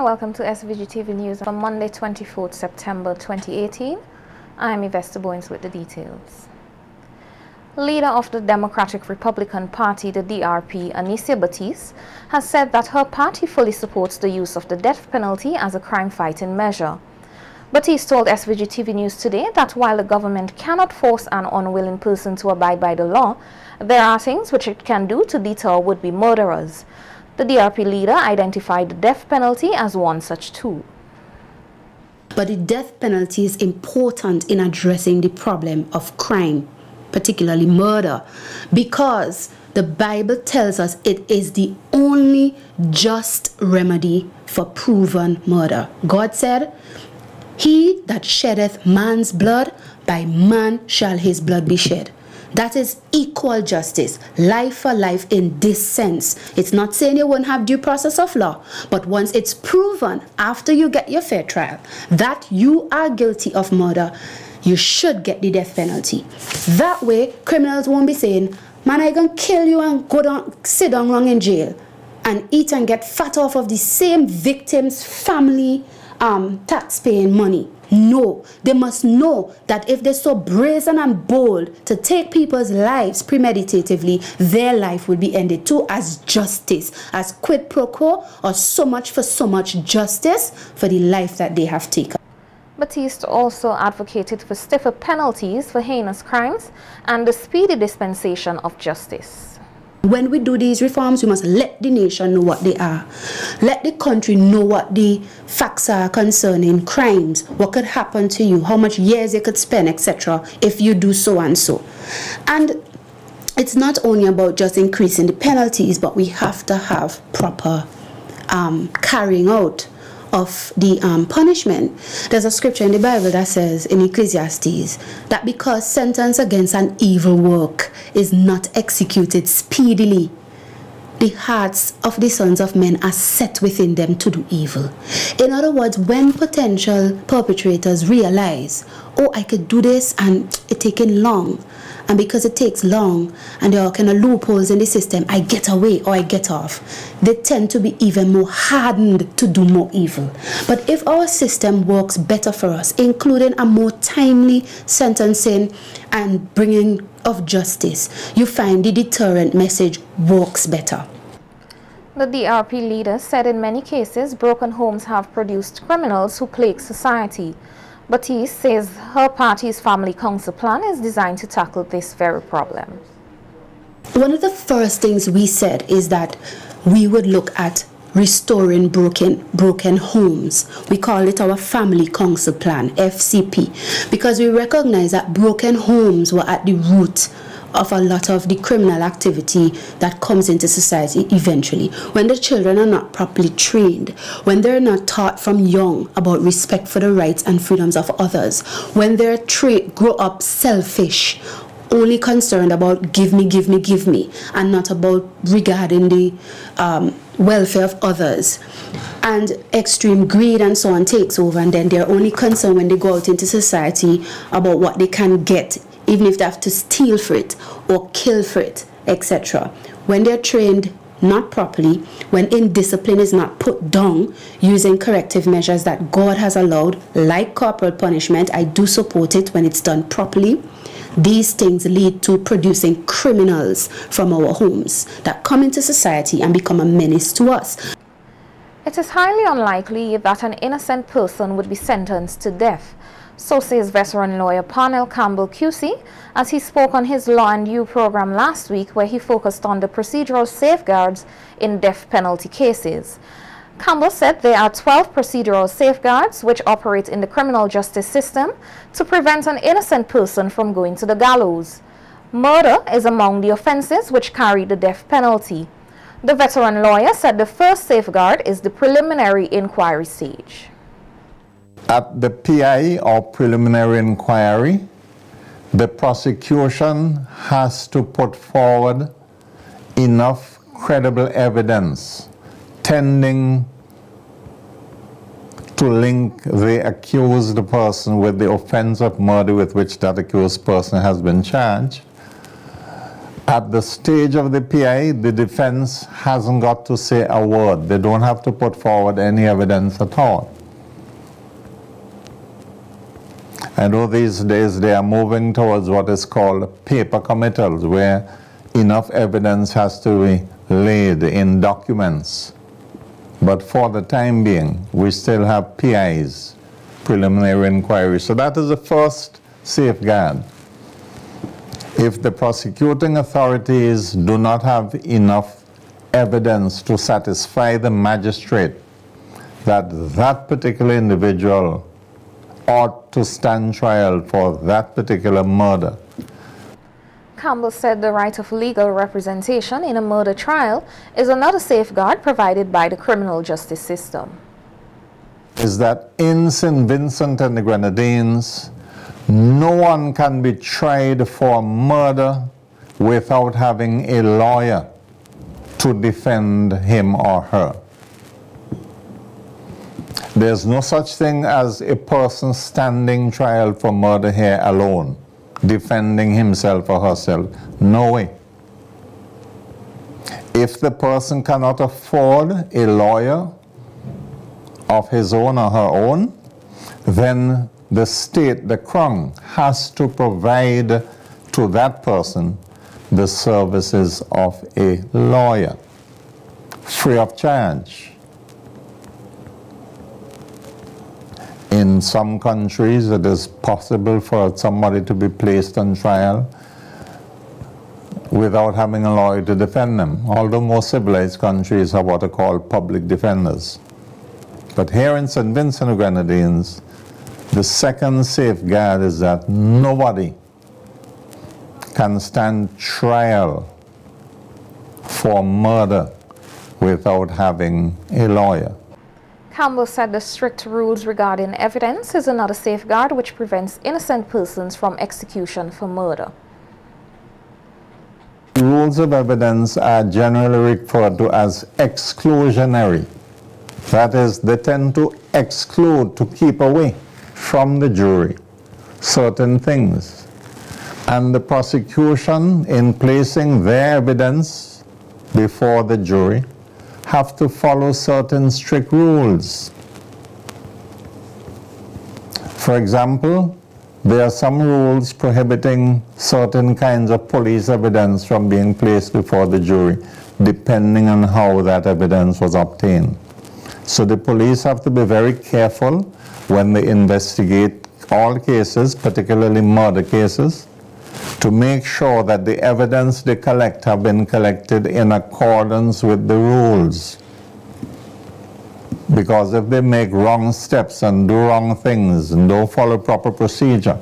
welcome to SVG-TV News for Monday, 24th September 2018. I am Yvette Boynes with the details. Leader of the Democratic Republican Party, the DRP, Anicia Batiste, has said that her party fully supports the use of the death penalty as a crime-fighting measure. Batiste told SVG-TV News today that while the government cannot force an unwilling person to abide by the law, there are things which it can do to deter would-be murderers. The DRP leader identified the death penalty as one such tool. But the death penalty is important in addressing the problem of crime, particularly murder, because the Bible tells us it is the only just remedy for proven murder. God said, "He that sheddeth man's blood, by man shall his blood be shed." That is equal justice, life for life in this sense. It's not saying you won't have due process of law, but once it's proven after you get your fair trial that you are guilty of murder, you should get the death penalty. That way, criminals won't be saying, "Man, I gonna kill you and go down, sit down wrong in jail and eat and get fat off of the same victim's family tax-paying money." No, they must know that if they're so brazen and bold to take people's lives premeditatively, their life will be ended too, as justice, as quid pro quo, or so much for so much justice for the life that they have taken. Batiste also advocated for stiffer penalties for heinous crimes and the speedy dispensation of justice. When we do these reforms, we must let the nation know what they are. Let the country know what the facts are concerning crimes, what could happen to you, how much years you could spend, etc. if you do so and so. And it's not only about just increasing the penalties, but we have to have proper carrying out of the punishment. There's a scripture in the Bible that says in Ecclesiastes that because sentence against an evil work is not executed speedily, the hearts of the sons of men are set within them to do evil. In other words, when potential perpetrators realize, oh, I could do this and it's taking long, and because it takes long and there are kind of loopholes in the system, I get away or I get off, they tend to be even more hardened to do more evil. But if our system works better for us, including a more timely sentencing and bringing of justice, you find the deterrent message works better. The DRP leader said in many cases, broken homes have produced criminals who plague society. Batiste says her party's family council plan is designed to tackle this very problem. One of the first things we said is that we would look at restoring broken homes. We call it our family council plan, FCP, because we recognize that broken homes were at the root of a lot of the criminal activity that comes into society eventually. When the children are not properly trained, when they're not taught from young about respect for the rights and freedoms of others, when they're grow up selfish, only concerned about give me, give me, give me, and not about regarding the welfare of others, and extreme greed and so on takes over, and then they're only concerned when they go out into society about what they can get, even if they have to steal for it or kill for it, etc. When they're trained not properly, when indiscipline is not put down using corrective measures that God has allowed, like corporal punishment, I do support it when it's done properly, these things lead to producing criminals from our homes that come into society and become a menace to us. It is highly unlikely that an innocent person would be sentenced to death. So says veteran lawyer Parnell Campbell QC as he spoke on his Law and You program last week, where he focused on the procedural safeguards in death penalty cases. Campbell said there are 12 procedural safeguards which operate in the criminal justice system to prevent an innocent person from going to the gallows. Murder is among the offenses which carry the death penalty. The veteran lawyer said the first safeguard is the preliminary inquiry stage. At the PI, or preliminary inquiry, the prosecution has to put forward enough credible evidence tending to link the accused person with the offense of murder with which that accused person has been charged, At the stage of the PI, the defense hasn't got to say a word. They don't have to put forward any evidence at all. I know these days they are moving towards what is called paper committals, where enough evidence has to be laid in documents. But for the time being, we still have PIs, preliminary inquiry. So that is the first safeguard. If the prosecuting authorities do not have enough evidence to satisfy the magistrate that that particular individual ought to stand trial for that particular murder. Campbell said the right of legal representation in a murder trial is another safeguard provided by the criminal justice system. Is that in St. Vincent and the Grenadines, no one can be tried for murder without having a lawyer to defend him or her. There's no such thing as a person standing trial for murder here alone, defending himself or herself. No way. If the person cannot afford a lawyer of his own or her own, then the state, the Crown, has to provide to that person the services of a lawyer, free of charge. In some countries, it is possible for somebody to be placed on trial without having a lawyer to defend them, although most civilized countries have what are called public defenders. But here in St. Vincent and Grenadines, the second safeguard is that nobody can stand trial for murder without having a lawyer. Campbell said the strict rules regarding evidence is another safeguard which prevents innocent persons from execution for murder. Rules of evidence are generally referred to as exclusionary. That is, they tend to exclude, to keep away from the jury certain things. And the prosecution, in placing their evidence before the jury, have to follow certain strict rules. For example, there are some rules prohibiting certain kinds of police evidence from being placed before the jury, depending on how that evidence was obtained. So the police have to be very careful when they investigate all cases, particularly murder cases, to make sure that the evidence they collect have been collected in accordance with the rules. Because if they make wrong steps and do wrong things and don't follow proper procedure,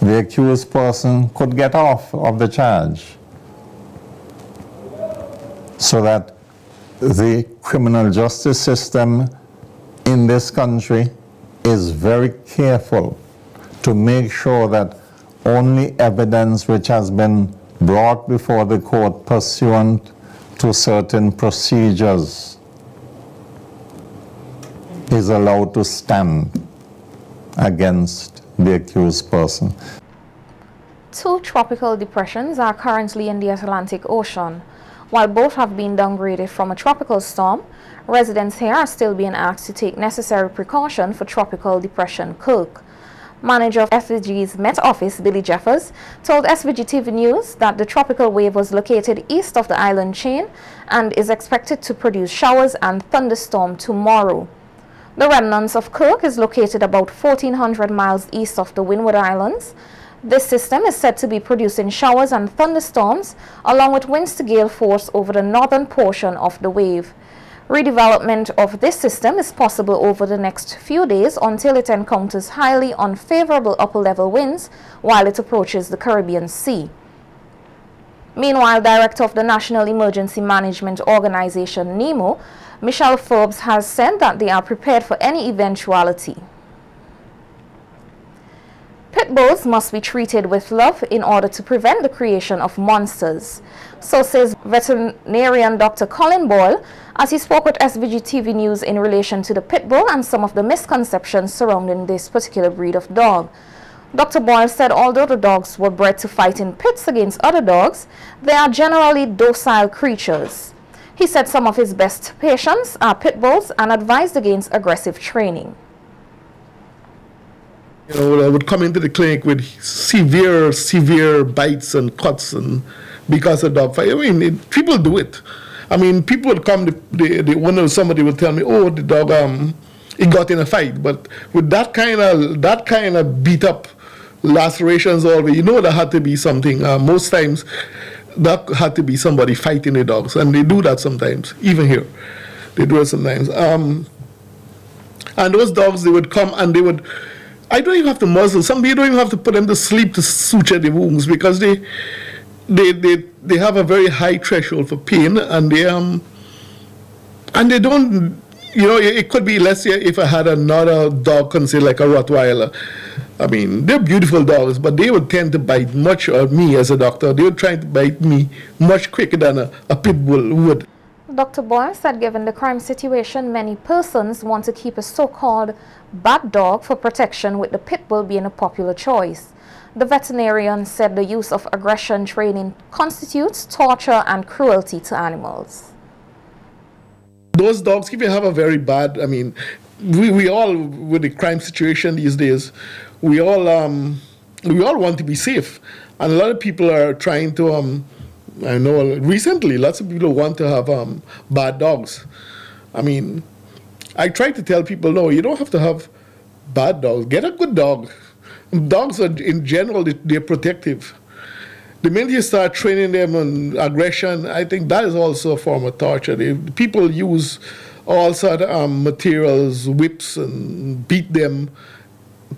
the accused person could get off of the charge. So that the criminal justice system in this country is very careful to make sure that only evidence which has been brought before the court pursuant to certain procedures is allowed to stand against the accused person. 2 tropical depressions are currently in the Atlantic Ocean. While both have been downgraded from a tropical storm, residents here are still being asked to take necessary precaution for Tropical Depression Kirk. Manager of SVG's Met Office, Billy Jeffers, told SVG-TV News that the tropical wave was located east of the island chain and is expected to produce showers and thunderstorms tomorrow. The remnants of Kirk is located about 1,400 miles east of the Windward Islands. This system is said to be producing showers and thunderstorms along with winds to gale force over the northern portion of the wave. Redevelopment of this system is possible over the next few days until it encounters highly unfavorable upper-level winds while it approaches the Caribbean Sea. Meanwhile, Director of the National Emergency Management Organization, NEMO, Michelle Forbes, has said that they are prepared for any eventuality. Pit bulls must be treated with love in order to prevent the creation of monsters. So says veterinarian Dr. Colin Boyle as he spoke with SVG-TV News in relation to the pit bull and some of the misconceptions surrounding this particular breed of dog. Dr. Boyle said although the dogs were bred to fight in pits against other dogs, they are generally docile creatures. He said some of his best patients are pit bulls and advised against aggressive training. You know, I would come into the clinic with severe bites and cuts, and because of dog fight. I mean, people do it. I mean, people would come. Somebody would tell me, "Oh, the dog, it got in a fight." But with that kind of beat up, lacerations, all you know, there had to be something. Most times, that had to be somebody fighting the dogs, and they do that sometimes. Even here, they do it sometimes. And those dogs, they would come and they would. I don't even have to muzzle. Some you don't even have to put them to sleep to suture the wounds, because they have a very high threshold for pain, and they don't. You know, it could be, let's say, if I had another dog, considered like a Rottweiler. I mean, they're beautiful dogs, but they would tend to bite much, or me as a doctor, they would try to bite me much quicker than a pit bull would. Dr. Boyle said given the crime situation, many persons want to keep a so-called bad dog for protection, with the pit bull being a popular choice. The veterinarian said the use of aggression training constitutes torture and cruelty to animals. Those dogs, if you have a very bad, I mean, we all, with the crime situation these days, we all want to be safe. And a lot of people are trying to, I know recently, lots of people want to have bad dogs. I mean, I try to tell people, no, you don't have to have bad dogs. Get a good dog. Dogs are, in general, they're protective. The minute you start training them on aggression, I think that is also a form of torture. People use all sort of materials, whips, and beat them,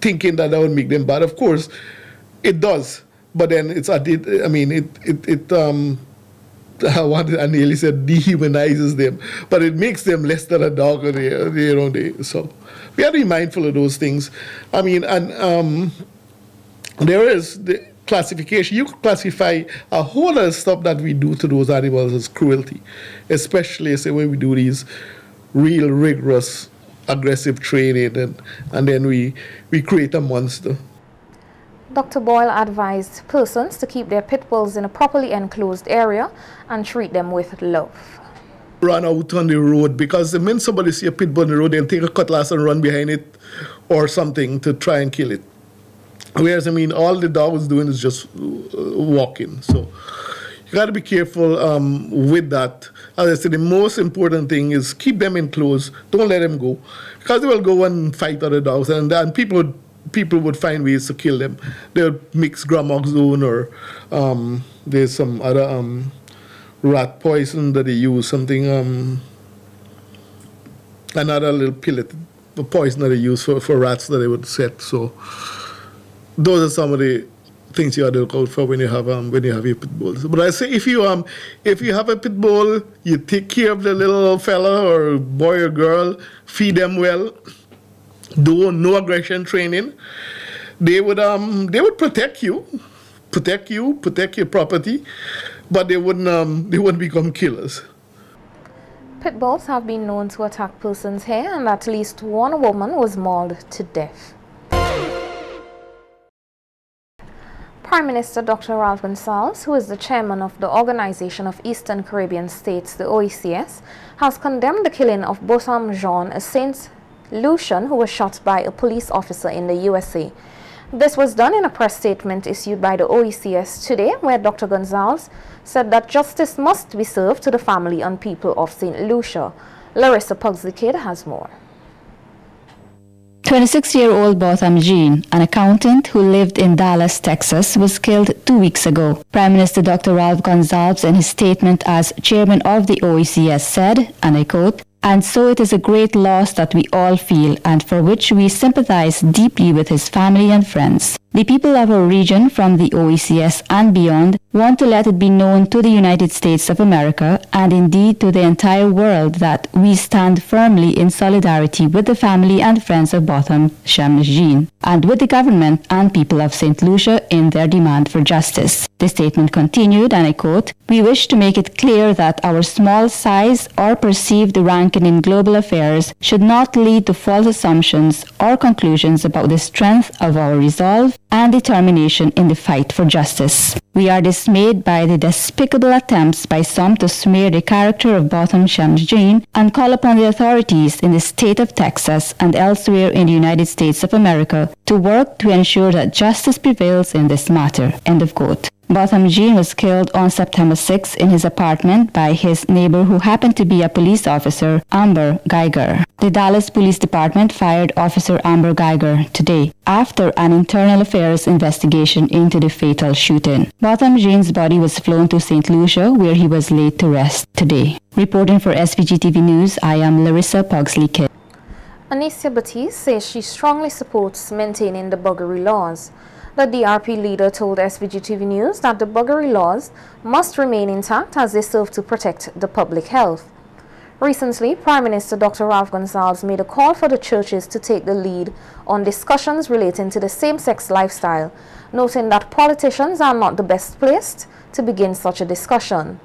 thinking that would make them bad. Of course, it does. But then it's, I mean, I nearly said dehumanizes them, but it makes them less than a dog. So we have to be mindful of those things. I mean, and there is the classification. You could classify a whole lot of stuff that we do to those animals as cruelty, especially say when we do these real rigorous, aggressive training, and then we create a monster. Dr. Boyle advised persons to keep their pit bulls in a properly enclosed area and treat them with love. Run out on the road, because the minute somebody see a pit bull on the road, they'll take a cutlass and run behind it or something to try and kill it. Whereas, I mean, all the dog is doing is just walking. So you got to be careful with that. As I said, the most important thing is keep them enclosed. Don't let them go, because they will go and fight other dogs, and people would find ways to kill them. They would mix gramoxone, or there's some other rat poison that they use, something, another little pellet, the poison that they use for rats that they would set. So those are some of the things you have to look out for when you have your pit bulls. But I say, if you have a pit bull, you take care of the little fella or boy or girl, feed them well, do no aggression training. They would protect you, protect your property, but they wouldn't become killers. Pit bulls have been known to attack persons here, and at least one woman was mauled to death. Prime Minister Dr. Ralph Gonsalves, who is the chairman of the Organization of Eastern Caribbean States, the OECS, has condemned the killing of Botham Jean, a St. Lucian who was shot by a police officer in the USA. This was done in a press statement issued by the OECS today, where Dr. Gonsalves said that justice must be served to the family and people of St. Lucia. Larissa Pugsley Kidd has more. 26-year-old Botham Jean, an accountant who lived in Dallas, Texas, was killed 2 weeks ago. Prime Minister Dr. Ralph Gonsalves, in his statement as chairman of the OECS, said, and I quote, "And so it is a great loss that we all feel and for which we sympathize deeply with his family and friends. The people of our region, from the OECS and beyond, want to let it be known to the United States of America and indeed to the entire world that we stand firmly in solidarity with the family and friends of Botham Jean and with the government and people of St. Lucia in their demand for justice." The statement continued, and I quote, "We wish to make it clear that our small size or perceived ranking in global affairs should not lead to false assumptions or conclusions about the strength of our resolve and determination in the fight for justice. We are dismayed by the despicable attempts by some to smear the character of Botham Jean and call upon the authorities in the state of Texas and elsewhere in the United States of America to work to ensure that justice prevails in this matter." End of quote. Botham Jean was killed on September 6 in his apartment by his neighbor who happened to be a police officer, Amber Geiger. The Dallas Police Department fired Officer Amber Geiger today after an internal affairs investigation into the fatal shooting. Botham Jean's body was flown to St. Lucia where he was laid to rest today. Reporting for SVG-TV News, I am Larissa Pugsley-Kidd. Anicia Batiste says she strongly supports maintaining the buggery laws. The DRP leader told SVG-TV News that the buggery laws must remain intact as they serve to protect the public health. Recently, Prime Minister Dr. Ralph Gonsalves made a call for the churches to take the lead on discussions relating to the same-sex lifestyle, noting that politicians are not the best placed to begin such a discussion.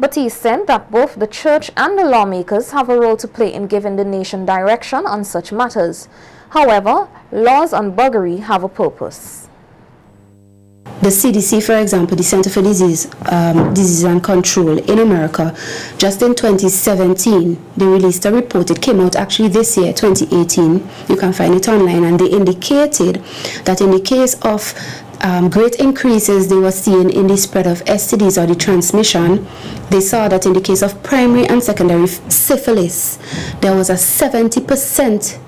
Batiste said that both the church and the lawmakers have a role to play in giving the nation direction on such matters. However, laws on buggery have a purpose. The CDC, for example, the Center for Disease and Control in America, just in 2017, they released a report. It came out actually this year, 2018. You can find it online, and they indicated that in the case of great increases they were seeing in the spread of STDs or the transmission, they saw that in the case of primary and secondary syphilis, there was a 70%,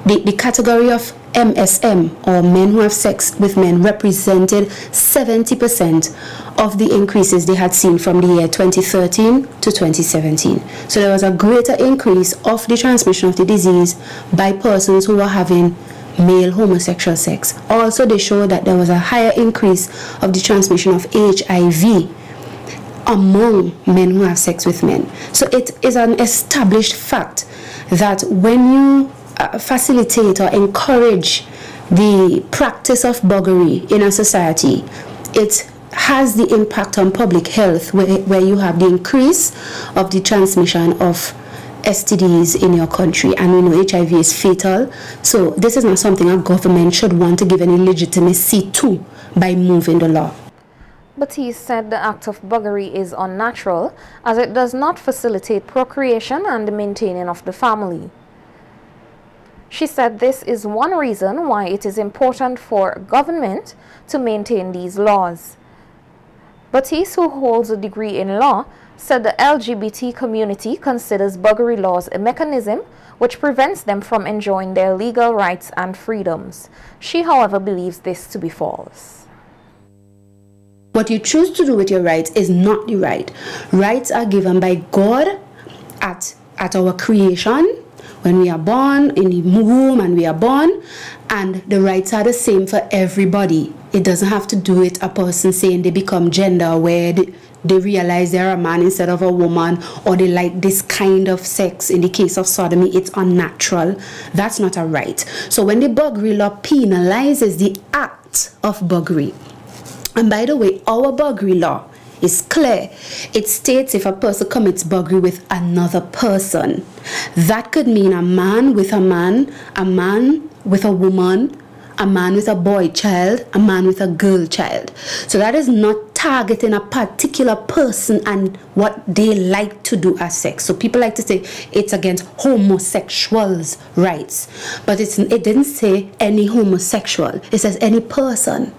the category of MSM, or men who have sex with men, represented 70% of the increases they had seen from the year 2013 to 2017. So there was a greater increase of the transmission of the disease by persons who were having male homosexual sex. Also, they showed that there was a higher increase of the transmission of HIV among men who have sex with men. So it is an established fact that when you facilitate or encourage the practice of buggery in a society, it has the impact on public health where you have the increase of the transmission of STDs in your country, and we know HIV is fatal. So this is not something a government should want to give any legitimacy to by moving the law. Batiste said the act of buggery is unnatural as it does not facilitate procreation and the maintaining of the family. She said this is one reason why it is important for government to maintain these laws. Batiste, who holds a degree in law, said the LGBT community considers buggery laws a mechanism which prevents them from enjoying their legal rights and freedoms. She, however, believes this to be false. What you choose to do with your rights is not the right. Rights are given by God at our creation, when we are born, in the womb and we are born, and the rights are the same for everybody. It doesn't have to do with a person saying they become gender aware, they realize they're a man instead of a woman, or they like this kind of sex. In the case of sodomy, it's unnatural. That's not a right. So when the buggery law penalizes the act of buggery, and by the way, our buggery law is clear. It states if a person commits buggery with another person, that could mean a man with a man with a woman, a man with a boy child, a man with a girl child. So that is not targeting a particular person and what they like to do as sex. So people like to say it's against homosexuals' rights, but it didn't say any homosexual. It says any person.